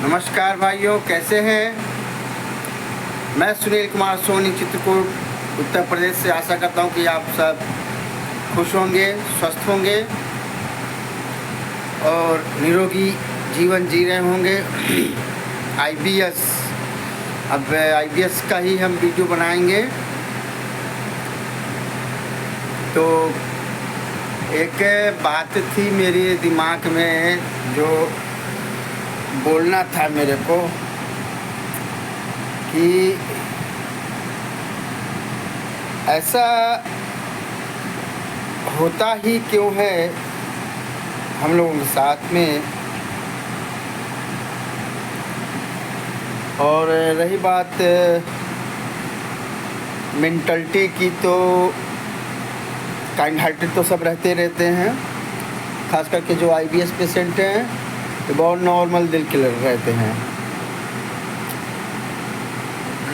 नमस्कार भाइयों, कैसे हैं। मैं सुनील कुमार सोनी, चित्रकूट उत्तर प्रदेश से आशा करता हूं कि आप सब खुश होंगे, स्वस्थ होंगे और निरोगी जीवन जी रहे होंगे। आईबीएस, अब आईबीएस का ही हम वीडियो बनाएंगे। तो एक बात थी मेरे दिमाग में जो बोलना था मेरे को कि ऐसा होता ही क्यों है हम लोगों के साथ में। और रही बात मेंटलिटी की, तो काइंड हार्टेड तो सब रहते हैं, खास करके जो आईबीएस पेशेंट हैं तो बहुत नॉर्मल दिल के रहते हैं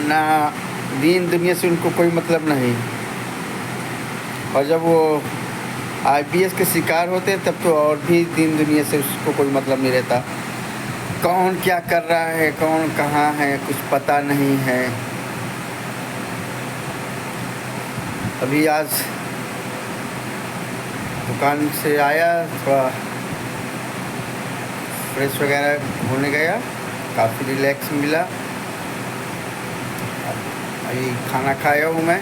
ना, दीन दुनिया से उनको कोई मतलब नहीं। और जब वो आईबीएस के शिकार होते हैं तब तो और भी दीन दुनिया से उसको कोई मतलब नहीं रहता। कौन क्या कर रहा है, कौन कहाँ है, कुछ पता नहीं है। अभी आज दुकान से आया, थोड़ा फ्रेश वगैरह होने गया, काफ़ी रिलैक्स मिला। अभी खाना खाया हूँ मैं।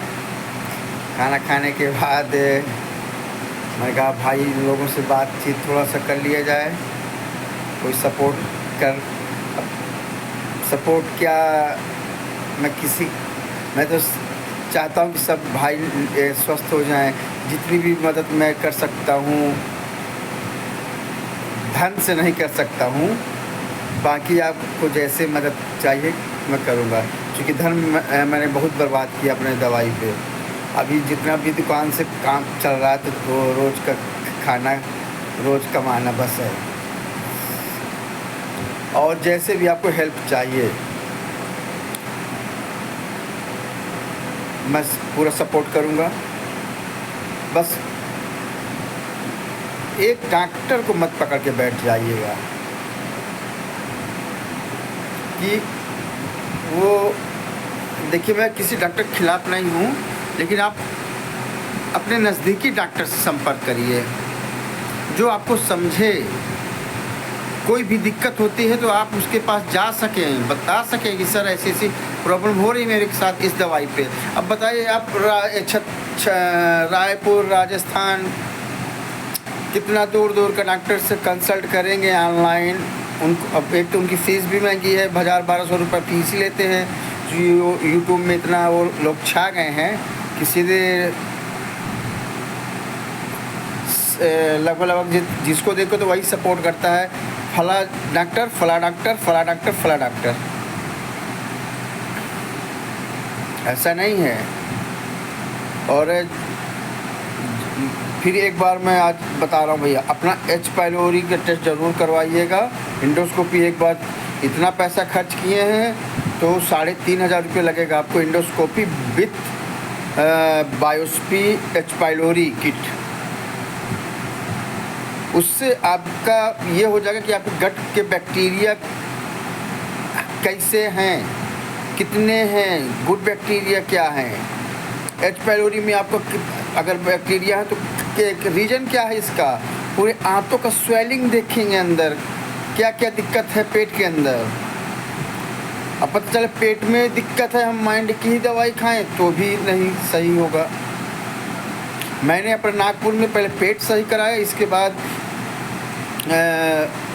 खाना खाने के बाद मैंने कहा भाई लोगों से बातचीत थोड़ा सा कर लिया जाए, कोई सपोर्ट क्या, मैं तो चाहता हूँ कि सब भाई स्वस्थ हो जाएं। जितनी भी मदद मैं कर सकता हूँ, धन से नहीं कर सकता हूँ, बाकी आपको जैसे मदद चाहिए मैं करूँगा। क्योंकि धन मैंने बहुत बर्बाद किया अपने दवाई पे। अभी जितना भी दुकान से काम चल रहा है तो रोज़ का खाना, रोज़ कमाना बस है। और जैसे भी आपको हेल्प चाहिए मैं पूरा सपोर्ट करूँगा। बस एक डॉक्टर को मत पकड़ के बैठ जाइएगा कि वो, देखिए मैं किसी डॉक्टर के खिलाफ नहीं हूँ, लेकिन आप अपने नज़दीकी डॉक्टर से संपर्क करिए जो आपको समझे। कोई भी दिक्कत होती है तो आप उसके पास जा सकें, बता सकें कि सर ऐसी ऐसी प्रॉब्लम हो रही मेरे साथ इस दवाई पे। अब बताइए आप रायपुर, राजस्थान, कितना दूर दूर का डॉक्टर से कंसल्ट करेंगे ऑनलाइन। उनको अब एक तो उनकी फ़ीस भी महंगी है, 1000-1200 रुपये फ़ीस ही लेते हैं। जो यूट्यूब में इतना वो लोग छा गए हैं कि सीधे लगभग जिसको देखो तो वही सपोर्ट करता है, फला डॉक्टर, फला डॉक्टर, फला डॉक्टर, फला डॉक्टर। ऐसा नहीं है। और फिर एक बार मैं आज बता रहा हूँ भैया, अपना एच पाइलोरी का टेस्ट ज़रूर करवाइएगा। इंडोस्कोपी एक बार इतना पैसा खर्च किए हैं तो 3500 रुपये लगेगा आपको endoscopy with biopsy H pylori kit. उससे आपका ये हो जाएगा कि आपके गट के बैक्टीरिया कैसे हैं, कितने हैं, गुड बैक्टीरिया क्या हैं। एच पाइलोरी में आपको अगर बैक्टीरिया है तो रीजन क्या है इसका, पूरे आंतों का स्वेलिंग देखेंगे, अंदर क्या क्या दिक्कत है पेट के अंदर। अब पता चले पेट में दिक्कत है, हम माइंड की ही दवाई खाएं तो भी नहीं सही होगा। मैंने अपने नागपुर में पहले पेट सही कराया, इसके बाद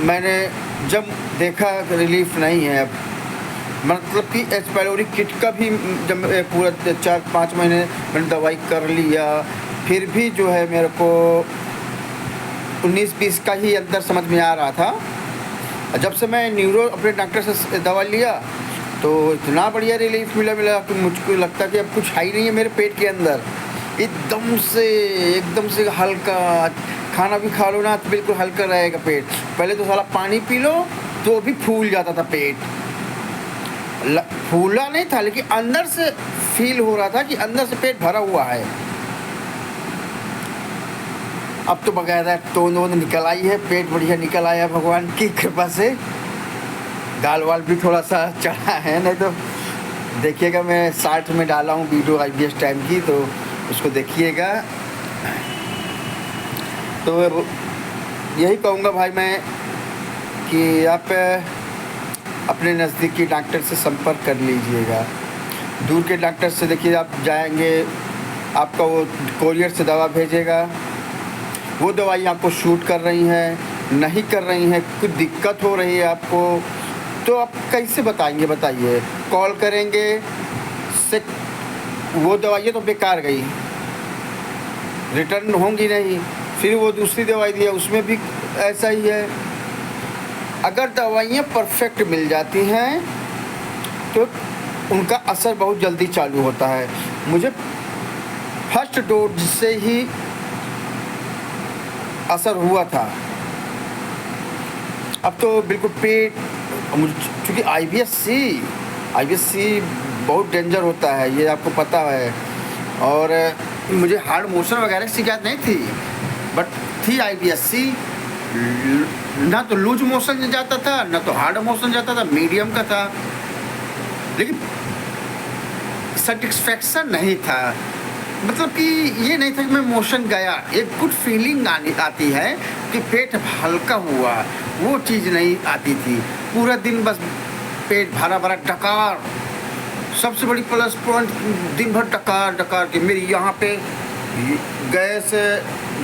मैंने जब देखा रिलीफ नहीं है, अब मतलब कि एच पाइलोरी किट का भी जब पूरा 4-5 महीने मैंने दवाई कर लिया, फिर भी जो है मेरे को 19-20 का ही अंदर समझ में आ रहा था। जब से मैं न्यूरो अपने डॉक्टर से दवा लिया तो इतना बढ़िया रिलीफ मिला कि मुझको लगता कि अब कुछ है ही नहीं है मेरे पेट के अंदर। एकदम से हल्का, खाना भी खा लो ना तो बिल्कुल हल्का रहेगा पेट। पहले तो साला पानी पी लो तो भी फूल जाता था पेट, फूला नहीं था लेकिन अंदर से फील हो रहा था कि अंदर से पेट भरा हुआ है। अब तो बकायदा तोंद वोंद निकल आई है, पेट बढ़िया निकल आया भगवान की कृपा से। गाल वाल भी थोड़ा सा चढ़ा है, नहीं तो देखिएगा मैं 60 में डाला हूँ वीडियो IBS टाइम की, तो उसको देखिएगा। तो यही कहूँगा भाई मैं कि आप अपने नज़दीकी डॉक्टर से संपर्क कर लीजिएगा। दूर के डॉक्टर से देखिए आप जाएंगे, आपका वो कोरियर से दवा भेजेगा, वो दवाई आपको शूट कर रही है नहीं कर रही हैं, कुछ दिक्कत हो रही है आपको, तो आप कैसे बताएंगे बताइए? कॉल करेंगे से वो दवाइयाँ तो बेकार गई, रिटर्न होंगी नहीं, फिर वो दूसरी दवाई दिया उसमें भी ऐसा ही है। अगर दवाइयाँ परफेक्ट मिल जाती हैं तो उनका असर बहुत जल्दी चालू होता है। मुझे फर्स्ट डोज से ही असर हुआ था, अब तो बिल्कुल पेट, चूँकि IBS बहुत डेंजर होता है, ये आपको पता है। और मुझे हार्ड मोशन वगैरह की शिकायत नहीं थी, बट थी IBS, ना तो लूज मोशन जाता था ना तो हार्ड मोशन जाता था, मीडियम का था, लेकिन सेटिस्फैक्शन नहीं था। मतलब कि ये नहीं था कि मैं मोशन गया, एक गुड फीलिंग आती है कि पेट हल्का हुआ, वो चीज़ नहीं आती थी। पूरा दिन बस पेट भरा भरा डकार, सबसे बड़ी प्लस पॉइंट दिन भर डकार डकार के मेरी यहाँ पे गैस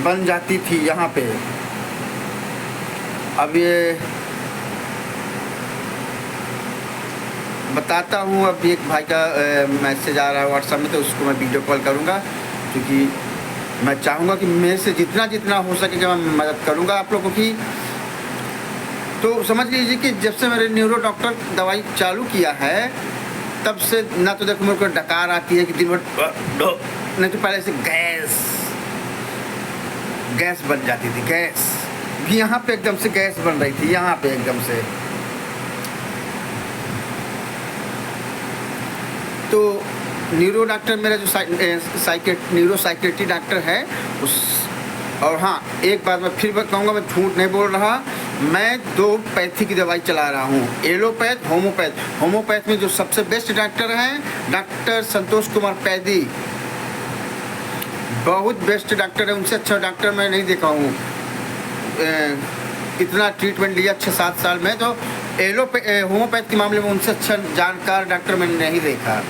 बन जाती थी यहाँ पे। अब ये बताता हूँ, अब एक भाई का मैसेज आ रहा है व्हाट्सएप में, तो उसको मैं वीडियो कॉल करूँगा, क्योंकि मैं चाहूँगा कि मेरे से जितना हो सके मैं मदद करूँगा आप लोगों की। तो समझ लीजिए कि जब से मेरे न्यूरो डॉक्टर दवाई चालू किया है तब से ना तो देखो मेरे को डकार आती है कि दिन भर, नहीं तो पहले से गैस बन जाती थी, गैस यहाँ पे एकदम से गैस बन रही थी, यहाँ पे एकदम से। तो न्यूरो डॉक्टर मेरा जो न्यूरो साइकेट्री डॉक्टर है उस, और हाँ एक बात मैं फिर कहूँगा, मैं झूठ नहीं बोल रहा, मैं 2 पैथी की दवाई चला रहा हूँ, एलोपैथ होम्योपैथ में जो सबसे बेस्ट डॉक्टर हैं डॉक्टर संतोष कुमार पैदी, बहुत बेस्ट डॉक्टर है, उनसे अच्छा डॉक्टर मैं नहीं देखा हूँ। इतना ट्रीटमेंट लिया 6-7 साल में, तो होम्योपैथ के मामले में उनसे अच्छा जानकार डॉक्टर मैंने नहीं देखा।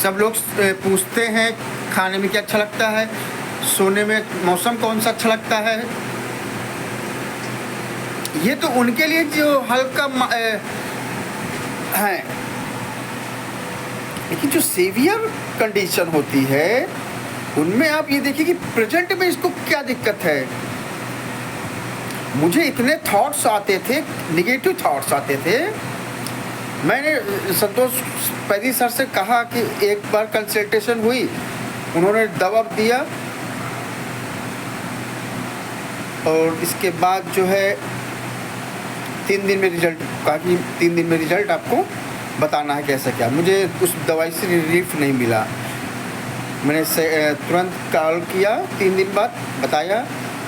सब लोग पूछते हैं खाने में क्या अच्छा लगता है, सोने में मौसम कौन सा अच्छा लगता है, ये तो उनके लिए जो हल्का है, लेकिन जो सीवियर कंडीशन होती है उनमें आप ये देखिए कि प्रेजेंट में इसको क्या दिक्कत है। मुझे इतने थॉट्स आते थे, निगेटिव थॉट्स आते थे, मैंने संतोष पैदी सर से कहा कि एक बार कंसल्टेशन हुई, उन्होंने दवा दिया और इसके बाद जो है 3 दिन में रिजल्ट, कहा कि 3 दिन में रिजल्ट आपको बताना है कैसा क्या। मुझे उस दवाई से रिलीफ नहीं मिला, मैंने तुरंत कॉल किया 3 दिन बाद, बताया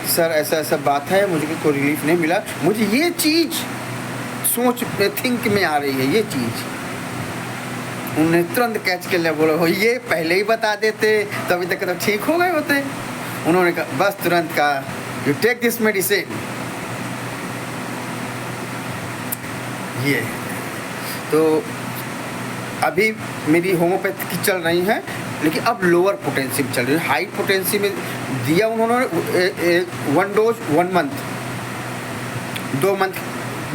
सर ऐसा बात है, मुझे कोई रिलीफ नहीं मिला। मुझे ये चीज़ सोच थिंक में आ रही है, ये चीज़ उन्होंने तुरंत कैच कर लिया, बोला हो ये पहले ही बता देते तो अभी तक तो ठीक हो गए होते। उन्होंने कहा बस तुरंत कहा यू टेक दिस मेडिसिन। ये तो अभी मेरी होम्योपैथ की चल रही हैं, लेकिन अब लोअर पोटेंसी में चल रही है। हाई पोटेंसी में दिया उन्होंने 1 डोज 1 मंथ, 2 मंथ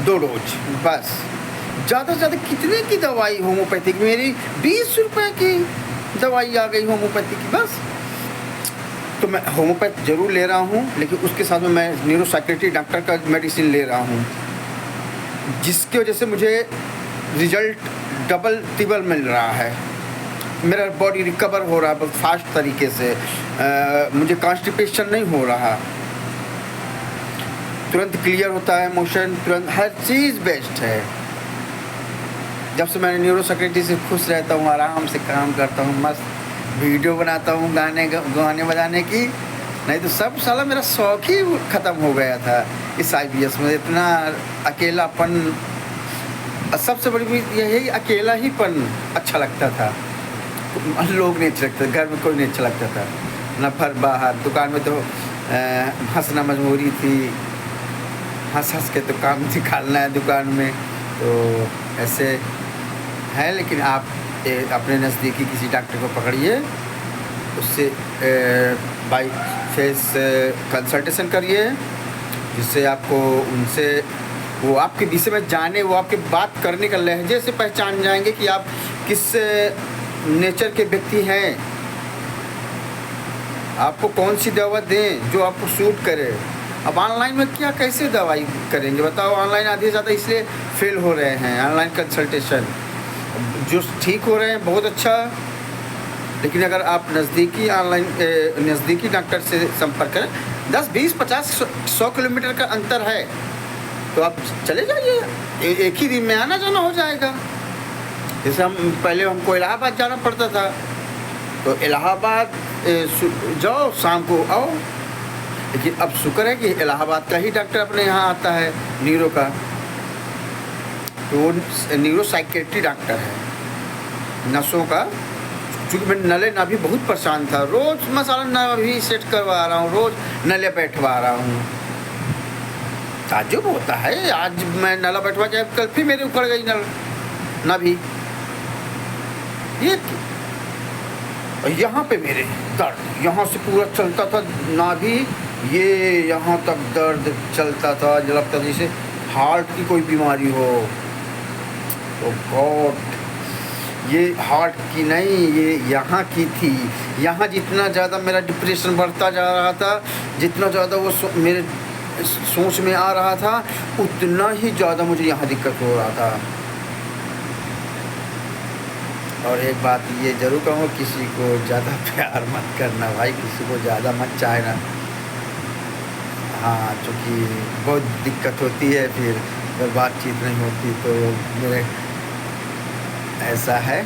2 डोज, बस। ज़्यादा से ज़्यादा कितने की दवाई होम्योपैथिक, मेरी 20 रुपये की दवाई आ गई होम्योपैथिक की, बस। तो मैं होम्योपैथ ज़रूर ले रहा हूँ, लेकिन उसके साथ में मैं न्यूरो साइकेट्री डॉक्टर का मेडिसिन ले रहा हूँ, जिसकी वजह से मुझे रिजल्ट डबल ट्रिपल मिल रहा है। मेरा बॉडी रिकवर हो रहा है बहुत फास्ट तरीके से, मुझे कॉन्स्टिपेशन नहीं हो रहा, तुरंत क्लियर होता है मोशन, तुरंत हर चीज़ बेस्ट है। जब से मैंने न्यूरो सेक्रेटरी से खुश रहता हूँ, आराम से काम करता हूँ, मस्त वीडियो बनाता हूँ गाने बजाने की, नहीं तो सब साला मेरा शौक ही ख़त्म हो गया था इस IBS में। इतना अकेलापन सबसे बड़ी बात यही अकेला ही पन अच्छा लगता था। लोग नहीं अच्छे लगते, घर में कोई नहीं अच्छा लगता था, न फिर बाहर दुकान में तो हंसना मजबूरी थी, हंस हंस के तो काम निकालना है दुकान में, तो ऐसे है। लेकिन आप अपने नज़दीकी किसी डॉक्टर को पकड़िए, उससे बाई फेस कंसल्टेशन करिए, जिससे आपको उनसे वो आपके विषय में जाने, वो आपके बात करने का लहजे से पहचान जाएंगे कि आप किस नेचर के व्यक्ति हैं, आपको कौन सी दवा दें जो आपको सूट करे। अब ऑनलाइन में क्या कैसे दवाई करेंगे बताओ? ऑनलाइन आधे से ज़्यादा इसलिए फेल हो रहे हैं ऑनलाइन कंसल्टेशन। जो ठीक हो रहे हैं बहुत अच्छा, लेकिन अगर आप नज़दीकी डॉक्टर से संपर्क करें, 10, 20, 50, 100 किलोमीटर का अंतर है तो आप चले जाइए, एक ही दिन में आना जाना हो जाएगा। जैसे पहले हमको इलाहाबाद जाना पड़ता था, तो इलाहाबाद जाओ शाम को आओ, लेकिन अब शुक्र है कि इलाहाबाद का ही डॉक्टर अपने यहाँ आता है न्यूरो का, तो वो न्यूरो साइकेट्री डॉक्टर है, नसों का। चूँकि मैं नले नाभि बहुत परेशान था, रोज़ मसाला नाभि सेट करवा रहा हूँ, रोज़ नले बैठवा रहा हूँ। ताज्जुब होता है, आज मैं नला बैठवा के कल फिर मेरे उखड़ गई नाभि, ये यहाँ पे मेरे दर्द, यहाँ से पूरा चलता था नाभि, ये यहाँ तक दर्द चलता था, लगता था जैसे हार्ट की कोई बीमारी हो। तो गॉड, ये हार्ट की नहीं, ये यहाँ की थी। यहाँ जितना ज़्यादा मेरा डिप्रेशन बढ़ता जा रहा था, जितना ज़्यादा वो मेरे सोच में आ रहा था, उतना ही ज़्यादा मुझे यहाँ दिक्कत हो रहा था। और एक बात ये ज़रूर कहूँ, किसी को ज़्यादा प्यार मत करना भाई, किसी को ज़्यादा मत चाहना। हाँ, चूँकि बहुत दिक्कत होती है, फिर जब बातचीत नहीं होती तो मेरे ऐसा है।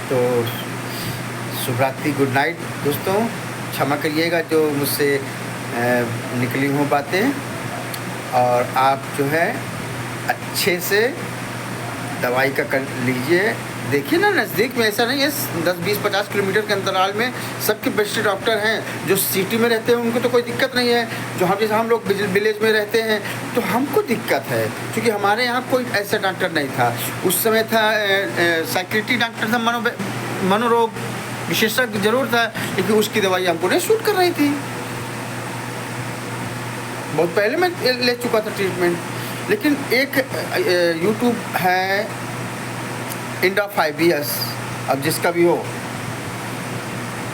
तो शुभ रात्रि, गुड नाइट दोस्तों। क्षमा करिएगा जो मुझसे निकली हूँ बातें, और आप जो है अच्छे से दवाई का कर लीजिए। देखिए ना, नज़दीक में ऐसा नहीं है, 10, 20, 50 किलोमीटर के अंतराल में सबके बेस्ट डॉक्टर हैं। जो सिटी में रहते हैं उनको तो कोई दिक्कत नहीं है, जो जैसे हम लोग विलेज में रहते हैं तो हमको दिक्कत है, क्योंकि हमारे यहाँ कोई ऐसा डॉक्टर नहीं था। उस समय था साइकेट्री डॉक्टर था, मनोरोग विशेषज्ञ जरूर था, लेकिन उसकी दवाई हमको नहीं सूट कर रही थी। बहुत पहले मैं ले चुका था ट्रीटमेंट। लेकिन एक यूट्यूब है इंडा 5BS, अब जिसका भी हो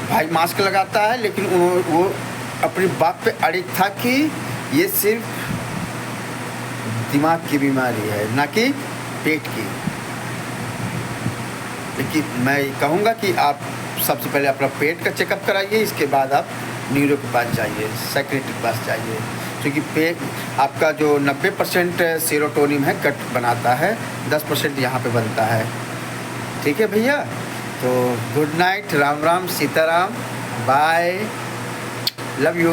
भाई, मास्क लगाता है, लेकिन वो अपनी बात पे अड़िग था कि ये सिर्फ दिमाग की बीमारी है, ना कि पेट की। लेकिन मैं कहूँगा कि आप सबसे पहले अपना पेट का चेकअप कराइए, इसके बाद आप न्यूरो के पास जाइए, साइकेट्रिस्ट के पास जाइए, क्योंकि पेट आपका जो 90% सेरोटोनिन है कट बनाता है, 10% यहाँ पे बनता है। ठीक है भैया, तो good night, Ram Ram, Sitaram, bye, love you.